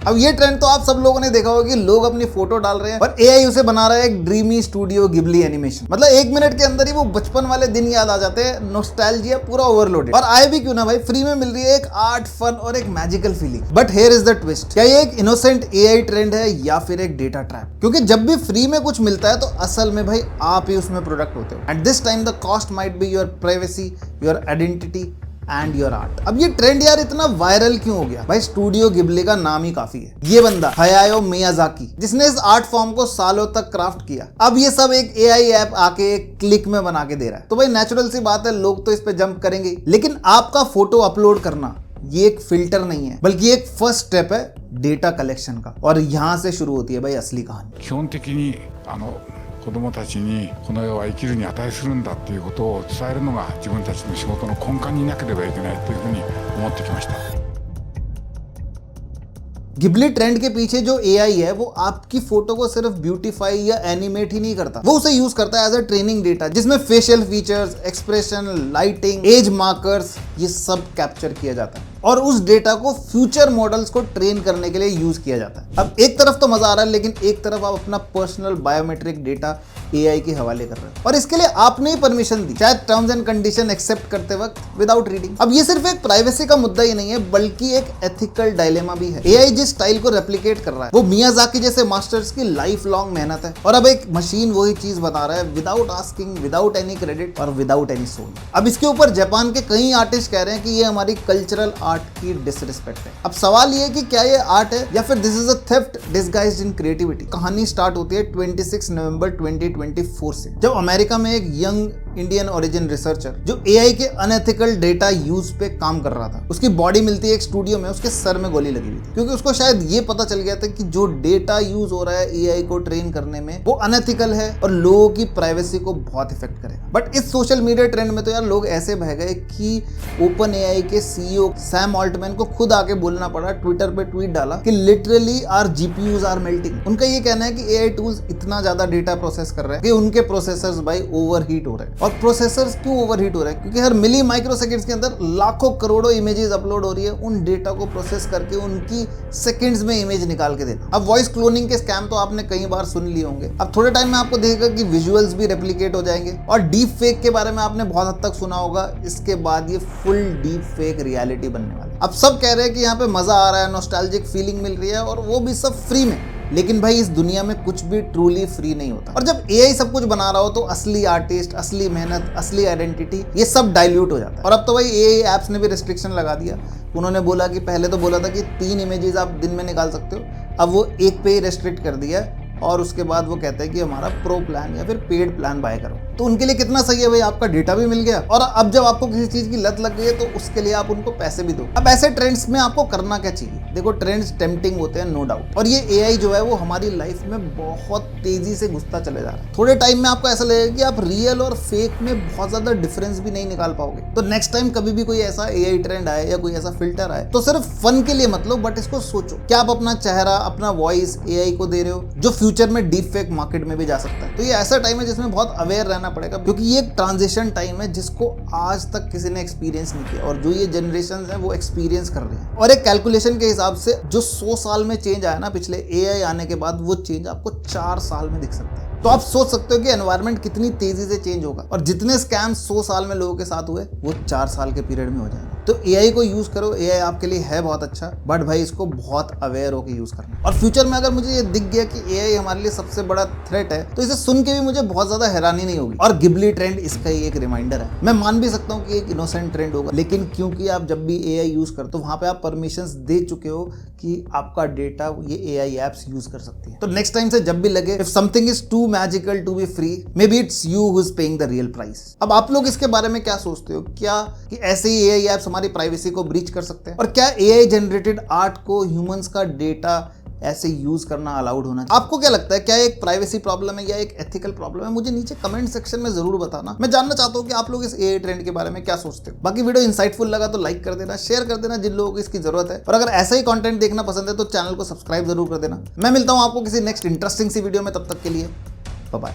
अब ये ट्रेंड तो आप सब लोगों ने देखा होगा कि लोग अपनी फोटो डाल रहे हैं और एआई उसे बना रहा है एक ड्रीमी स्टूडियो गिबली एनिमेशन। मतलब 1 मिनट के अंदर ही वो बचपन वाले दिन याद आ जाते हैं, नॉस्टैल्जिया पूरा ओवरलोडेड। और आए भी क्यों ना भाई, फ्री में मिल रही है एक आर्ट, फन और एक magical feeling. But here is the twist, क्या ये एक इनोसेंट एआई ट्रेंड है या फिर एक डेटा ट्रैप? क्योंकि जब भी फ्री में कुछ मिलता है तो असल में भाई आप ही उसमें प्रोडक्ट होते हो। At this time the cost might be your privacy, your identity and your art. अब ये ट्रेंड यार इतना वायरल क्यों हो गया? भाई स्टूडियो गिबली का नाम ही काफी है। ये बंदा हायाओ मियाजाकी, जिसने इस आर्ट फॉर्म को सालों तक क्राफ्ट किया, अब ये सब एक एआई ऐप आके एक क्लिक में बना के दे रहा है। तो भाई नेचुरल सी बात है, लोग तो इस पे जंप करेंगे। लेकिन आपका फोटो अपलोड करना ये एक फिल्टर नहीं है, बल्कि एक फर्स्ट स्टेप है डेटा कलेक्शन का। और यहां से शुरू होती है भाई असली कहानी। 子供たちにこの世は生きるに値するんだっていうことを伝えるのが自分たちの仕事の根幹になければいけないというふうに思ってきました。गिबली ट्रेंड के पीछे जो एआई है वो आपकी फोटो को सिर्फ ब्यूटीफाई या एनिमेट ही नहीं करता, वो उसे यूज करता है एज अ ट्रेनिंग डेटा, जिसमें facial features, expression, lighting, age markers, ये सब कैप्चर किया जाता है और उस डेटा को फ्यूचर मॉडल्स को ट्रेन करने के लिए यूज किया जाता है। अब एक तरफ तो मजा आ रहा है, लेकिन एक तरफ आप अपना पर्सनल बायोमेट्रिक डेटा एआई के हवाले कर रहे हैं और इसके लिए आपने ही परमिशन दी, शायद टर्म्स एंड कंडीशन एक्सेप्ट करते वक्त विदाउट रीडिंग। अब ये सिर्फ एक प्राइवेसी का मुद्दा ही नहीं है, बल्कि एक एथिकल डायलेमा भी है। एआई जिस स्टाइल को रेप्लिकेट कर रहा है वो मियाजाकी जैसे मास्टर्स की लाइफ लॉन्ग मेहनत है, और अब एक मशीन वही चीज बता रहा है without asking, without any credit और विदाउट एनी सोल। अब इसके ऊपर जापान के कई आर्टिस्ट कह रहे हैं कि ये हमारी कल्चरल आर्ट की डिसरिस्पेक्ट है। अब सवाल ये है कि क्या ये आर्ट है या फिर this is a theft disguised in creativity. कहानी स्टार्ट होती है 26 नवंबर 2024 से, जब अमेरिका में एक यंग इंडियन ओरिजिन रिसर्चर जो एआई के अनएथिकल डेटा यूज पे काम कर रहा था, उसकी बॉडी मिलती है एक स्टूडियो में, उसके सर में गोली लगी हुई थी, क्योंकि उसको शायद ये पता चल गया था कि जो डेटा यूज हो रहा है एआई को ट्रेन करने में वो अनएथिकल है और लोगों की प्राइवेसी को बहुत इफेक्ट करेगा। बट इस सोशल मीडिया ट्रेंड में तो यार लोग ऐसे बह गए कि ओपन एआई के सीईओ सैम ऑल्टमैन को खुद आके बोलना पड़ा, ट्विटर पे ट्वीट डाला कि literally our GPUs are melting. उनका ये कहना है कि एआई टूल्स इतना ज्यादा डेटा प्रोसेस कर रहे हैं कि उनके प्रोसेसर्स भाई ओवरहीट हो रहे हैं। और प्रोसेसर्स क्यों ओवरहीट हो रहे हैं? क्योंकि हर मिली माइक्रो सेकंड्स के अंदर लाखों करोड़ों इमेजेस अपलोड हो रही है, उन डेटा को प्रोसेस करके उनकी सेकंड्स में इमेज निकाल के देना। अब वॉइस क्लोनिंग के स्कैम तो आपने कई बार सुन लिए होंगे, अब थोड़े टाइम में आपको देखेगा कि विजुअल्स भी रेप्लिकेट हो जाएंगे। और डीप फेक के बारे में आपने बहुत हद तक सुना होगा, इसके बाद ये फुल डीप फेक रियलिटी बनने वाली। अब सब कह रहे हैं कि यहाँ पे मजा आ रहा है, नॉस्टैल्जिक फीलिंग मिल रही है, और वो भी सब फ्री में। लेकिन भाई इस दुनिया में कुछ भी ट्रूली फ्री नहीं होता, और जब एआई सब कुछ बना रहा हो तो असली आर्टिस्ट, असली मेहनत, असली आइडेंटिटी ये सब डाइल्यूट हो जाता है। और अब तो भाई एआई एप्स ने भी रिस्ट्रिक्शन लगा दिया। उन्होंने बोला कि पहले तो बोला था कि 3 इमेजेस आप दिन में निकाल सकते हो, अब वो एक पे ही रेस्ट्रिक्ट कर दिया, और उसके बाद वो कहते हैं कि हमारा प्रो प्लान या फिर पेड प्लान बाय करो। तो उनके लिए कितना सही है भाई, आपका डेटा भी मिल गया, और अब जब आपको किसी चीज की लत लग गई है तो उसके लिए आप उनको पैसे भी दो। अब ऐसे ट्रेंड्स में आपको करना क्या चाहिए? देखो, ट्रेंड्स टेम्पटिंग होते हैं नो डाउट, और ये एआई जो है वो हमारी लाइफ में बहुत तेजी से घुसता चले जा रहा है। थोड़े टाइम में आपको ऐसा लगेगा कि आप रियल और फेक में बहुत ज्यादा डिफरेंस भी नहीं निकाल पाओगे। तो नेक्स्ट टाइम कभी भी कोई ऐसा एआई ट्रेंड आए या कोई ऐसा फिल्टर आए तो सिर्फ फन के लिए मत लो, बट इसको सोचो क्या आप अपना चेहरा, अपना वॉइस एआई को दे रहे हो, जो फ्यूचर में डीप फेक मार्केट में भी जा सकता है। तो ये ऐसा टाइम है जिसमें बहुत अवेयर रहना पड़ेगा, क्योंकि ये एक ट्रांजिशन टाइम है जिसको आज तक किसी ने एक्सपीरियंस नहीं किया, और जो ये जनरेशन है वो एक्सपीरियंस कर रही है। और एक कैलकुलेशन के हिसाब से जो 100 साल में चेंज आया ना पिछले एआई आने के बाद, वो चेंज आपको 4 साल में दिख सकता है। तो आप सोच सकते हो कि एनवायरनमेंट कितनी तेजी से चेंज होगा, और जितने स्कैम 100 साल में लोगों के साथ हुए वो 4 साल के पीरियड में हो जाएंगे। तो एआई को यूज करो, एआई आपके लिए है बहुत अच्छा, बट भाई इसको बहुत अवेयर होकर यूज करना। और फ्यूचर में अगर मुझे ये दिख गया कि एआई हमारे लिए सबसे बड़ा थ्रेट है, तो इसे सुन के भी मुझे बहुत ज्यादा हैरानी नहीं होगी। और गिबली ट्रेंड इसका ही एक रिमाइंडर है। मैं मान भी सकता हूँ कि एक इनोसेंट ट्रेंड होगा, लेकिन क्योंकि आप जब भी एआई यूज करते हो वहां पे आप परमिशंस दे चुके हो कि आपका डेटा ये एआई एप्स यूज कर सकती है। तो नेक्स्ट टाइम से जब भी लगे if something is too magical to be free, maybe it's you who is paying the real price. अब आप लोग इसके बारे में क्या सोचते हो? क्या कि ऐसे ही एआई एप्स हमारी प्राइवेसी को ब्रीच कर सकते हैं? और क्या एआई जनरेटेड आर्ट को ह्यूमंस का डेटा ऐसे यूज करना अलाउड होना चाहिए? आपको क्या लगता है, क्या एक प्राइवेसी प्रॉब्लम है या एक एथिकल प्रॉब्लम है? मुझे नीचे कमेंट सेक्शन में जरूर बताना। मैं जानना चाहता हूं कि आप लोग इस एआई ट्रेंड के बारे में क्या सोचते हो। बाकी वीडियो इंसाइटफुल लगा तो लाइक कर देना, शेयर कर देना जिन लोगों को इसकी जरूरत है, और अगर ऐसा ही कंटेंट देखना पसंद है तो चैनल को सब्सक्राइब जरूर कर देना। मैं मिलता हूं आपको किसी नेक्स्ट इंटरेस्टिंग सी वीडियो में, तब तक के लिए बाय बाय।